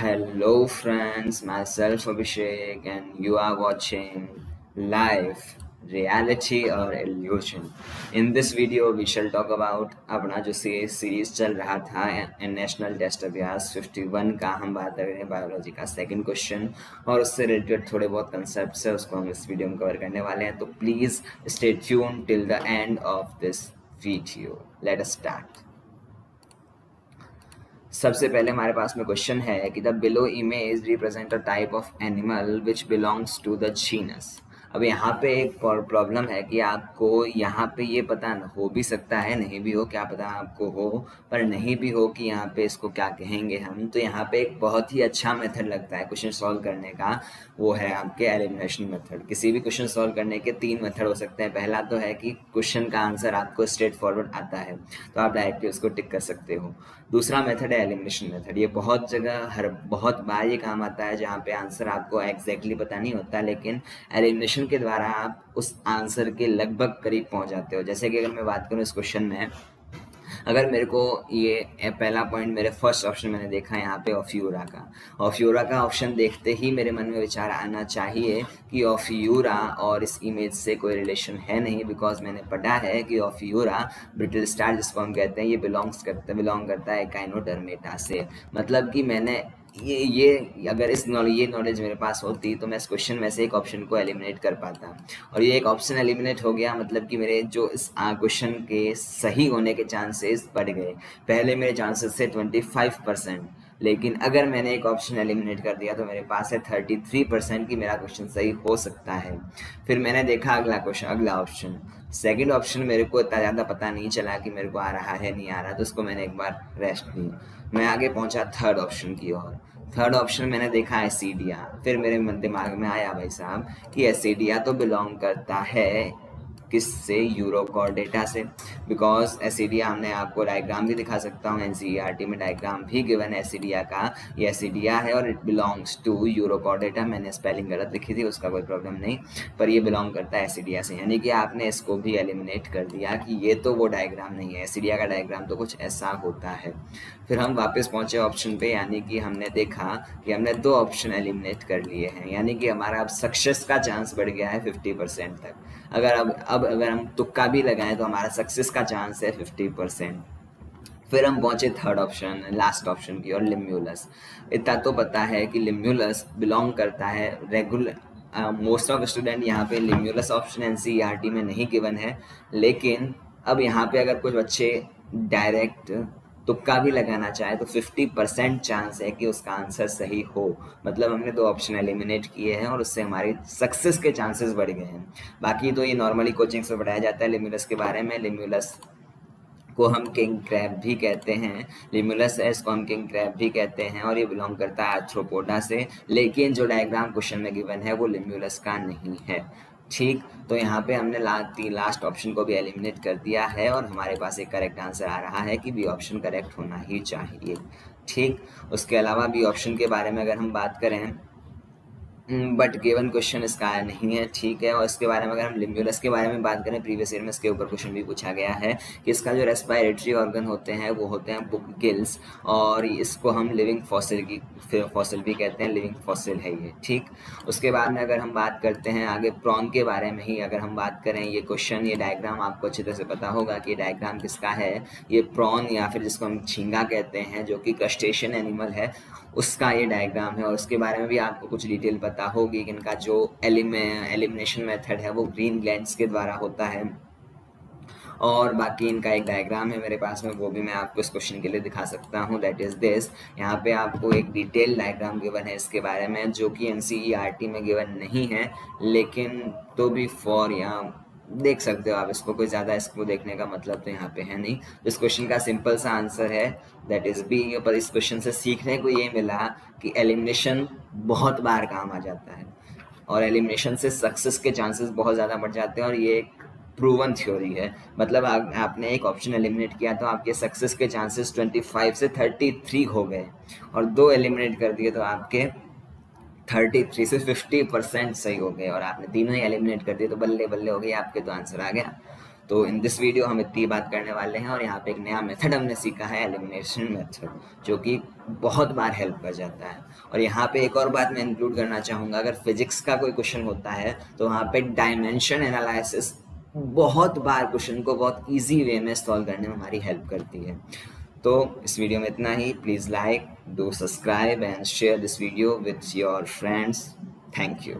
Hello friends, myself Abhishek and you are watching Life, Reality or Illusion. In this video we shall talk about अपना जो series चल रहा था national test अभ्यास 51 का हम बात कर रहे हैं बायोलॉजी का सेकंड क्वेश्चन और उससे रिलेटेड थोड़े बहुत कंसेप्ट्स है उसको हम इस वीडियो में कवर करने वाले हैं तो please stay tune till the end of this video. Let us start. सबसे पहले हमारे पास में क्वेश्चन है कि the below image represent a type of animal which belongs to the genus. अब यहाँ पे एक प्रॉब्लम है कि आपको यहाँ पे ये पता हो भी सकता है नहीं भी हो, क्या पता आपको हो पर नहीं भी हो कि यहाँ पे इसको क्या कहेंगे हम. तो यहाँ पे एक बहुत ही अच्छा मेथड लगता है क्वेश्चन सॉल्व करने का, वो है आपके एलिमिनेशन मेथड. किसी भी क्वेश्चन सॉल्व करने के 3 मेथड हो सकते हैं. पहला तो है कि क्वेश्चन का आंसर आपको स्ट्रेट फॉरवर्ड आता है तो आप डायरेक्टली उसको टिक कर सकते हो. दूसरा मेथड है एलिमिनेशन मेथड. ये बहुत जगह बहुत बार ये काम आता है जहाँ पे आंसर आपको एग्जैक्टली पता नहीं होता, लेकिन एलिमिनेशन के द्वारा आप उस आंसर के लगभग करीब पहुँच जाते हो. जैसे कि अगर मैं बात करूँ इस क्वेश्चन में, अगर मेरे को ये पहला पॉइंट मेरे फर्स्ट ऑप्शन मैंने देखा यहाँ पे ऑफ्यूरा का ऑप्शन देखते ही मेरे मन में विचार आना चाहिए कि ऑफ्यूरा और इस इमेज से कोई रिलेशन है नहीं, बिकॉज मैंने पढ़ा है कि ऑफ्यूरा ब्रिटल स्टार जिसको हम कहते हैं ये बिलोंग करता है काइनोडर्मेटा से. मतलब कि मैंने ये अगर ये नॉलेज मेरे पास होती तो मैं इस क्वेश्चन में से एक ऑप्शन को एलिमिनेट कर पाता, और ये एक ऑप्शन एलिमिनेट हो गया. मतलब कि मेरे जो इस क्वेश्चन के सही होने के चांसेस बढ़ गए. पहले मेरे चांसेस थे 25%, लेकिन अगर मैंने एक ऑप्शन एलिमिनेट कर दिया तो मेरे पास है 33% कि मेरा क्वेश्चन सही हो सकता है. फिर मैंने देखा अगला ऑप्शन, सेकंड ऑप्शन मेरे को इतना ज़्यादा पता नहीं चला कि मेरे को आ रहा है नहीं आ रहा, तो उसको मैंने एक बार रेस्ट दी. मैं आगे पहुंचा थर्ड ऑप्शन की ओर. थर्ड ऑप्शन मैंने देखा एसिडिया. फिर मेरे दिमाग में आया भाई साहब कि एसिडिया तो बिलोंग करता है किससे, यूरोकॉर्डेटा से, बिकॉज एसिडिया हमने आपको डायग्राम भी दिखा सकता हूँ, एनसीईआरटी में डायग्राम भी गिवन है एसिडिया का. ये एसिडिया है और इट बिलोंग्स टू यूरोकॉर्डेटा. मैंने स्पेलिंग गलत लिखी थी, उसका कोई प्रॉब्लम नहीं, पर ये बिलोंग करता है एसिडिया से. यानी कि आपने इसको भी एलिमिनेट कर दिया कि ये तो वो डायग्राम नहीं है, एसिडिया का डायग्राम तो कुछ ऐसा होता है. फिर हम वापस पहुंचे ऑप्शन पे, यानी कि हमने देखा कि हमने 2 ऑप्शन एलिमिनेट कर लिए हैं, यानी कि हमारा अब सक्सेस का चांस बढ़ गया है 50% तक. अगर हम तुक्का भी लगाएं तो हमारा सक्सेस का चांस है 50%. फिर हम पहुंचे थर्ड ऑप्शन, लास्ट ऑप्शन की और लिम्यूलस. इतना तो पता है कि लिम्यूलस बिलोंग करता है रेगुलर. मोस्ट ऑफ स्टूडेंट यहाँ पे लिम्यूलस ऑप्शन एनसीईआरटी में नहीं गिवन है, लेकिन अब यहाँ पे अगर कुछ बच्चे डायरेक्ट तुक्का भी लगाना चाहे तो 50% चांस है कि उसका आंसर सही हो. मतलब हमने 2 ऑप्शन एलिमिनेट किए हैं और उससे हमारी सक्सेस के चांसेस बढ़ गए हैं. बाकी तो ये नॉर्मली कोचिंग्स में पढ़ाया जाता है लिम्यूलस के बारे में. लिम्यूलस को हम किंग क्रैब भी कहते हैं, लिम्यूलस एस को हम किंग क्रैब भी कहते हैं, और ये बिलोंग करता है आर्थ्रोपोडा से. लेकिन जो डायग्राम क्वेश्चन में गिवन है वो लिम्यूलस का नहीं है. ठीक, तो यहाँ पे हमने लास्ट ऑप्शन को भी एलिमिनेट कर दिया है और हमारे पास एक करेक्ट आंसर आ रहा है कि बी ऑप्शन करेक्ट होना ही चाहिए. ठीक, उसके अलावा बी ऑप्शन के बारे में अगर हम बात करें, बट गिवन क्वेश्चन इसका नहीं है. ठीक है, और इसके बारे में अगर हम लिम्यूलस के बारे में बात करें, प्रीवियस ईयर में इसके ऊपर क्वेश्चन भी पूछा गया है कि इसका जो रेस्पिरेटरी ऑर्गन होते हैं वो होते हैं बुक गिल्स, और इसको हम लिविंग फॉसिल भी कहते हैं, लिविंग फॉसिल है ये. ठीक, उसके बाद में अगर हम बात करते हैं आगे प्रॉन के बारे में ही अगर हम बात करें, ये क्वेश्चन ये डायग्राम आपको अच्छी तरह से पता होगा कि डायग्राम किसका है. ये प्रॉन या फिर जिसको हम झींगा कहते हैं जो कि क्रस्टेशियन एनिमल है, उसका ये डायग्राम है. और उसके बारे में भी आपको कुछ डिटेल पता होगी कि इनका जो एलिमिनेशन मेथड है वो ग्रीन ग्लैंड्स के द्वारा होता है. और बाकी इनका एक डायग्राम है मेरे पास में, वो भी मैं आपको इस क्वेश्चन के लिए दिखा सकता हूँ. That is this. यहाँ पे आपको एक डिटेल डायग्राम गिवन है इसके बारे में जो कि एनसीईआरटी में गिवन नहीं है, लेकिन तो भी फॉर यहाँ देख सकते हो आप इसको. कोई ज़्यादा इसको देखने का मतलब तो यहाँ पे है नहीं. इस क्वेश्चन का सिंपल सा आंसर है दैट इज़ बी. पर इस क्वेश्चन से सीखने को ये मिला कि एलिमिनेशन बहुत बार काम आ जाता है और एलिमिनेशन से सक्सेस के चांसेस बहुत ज़्यादा बढ़ जाते हैं, और ये एक प्रूवन थ्योरी है. मतलब आपने एक ऑप्शन एलिमिनेट किया तो आपके सक्सेस के चांसेस 25 से 33 हो गए, और 2 एलिमिनेट कर दिए तो आपके 33 से 50% सही हो गए, और आपने तीनों ही एलिमिनेट कर दिए तो बल्ले बल्ले हो गई, आपके तो आंसर आ गया. तो इन दिस वीडियो हम इतनी बात करने वाले हैं, और यहाँ पे एक नया मेथड हमने सीखा है, एलिमिनेशन मेथड, जो कि बहुत बार हेल्प कर जाता है। और यहाँ पे एक और बात मैं इंक्लूड करना चाहूँगा, अगर फिजिक्स का कोई क्वेश्चन होता है तो वहाँ पे डायमेंशन एनालिसिस बहुत बार क्वेश्चन को बहुत ईजी वे में सॉल्व करने में हमारी हेल्प करती है। तो इस वीडियो में इतना ही। Please like, do subscribe and share this video with your friends. Thank you.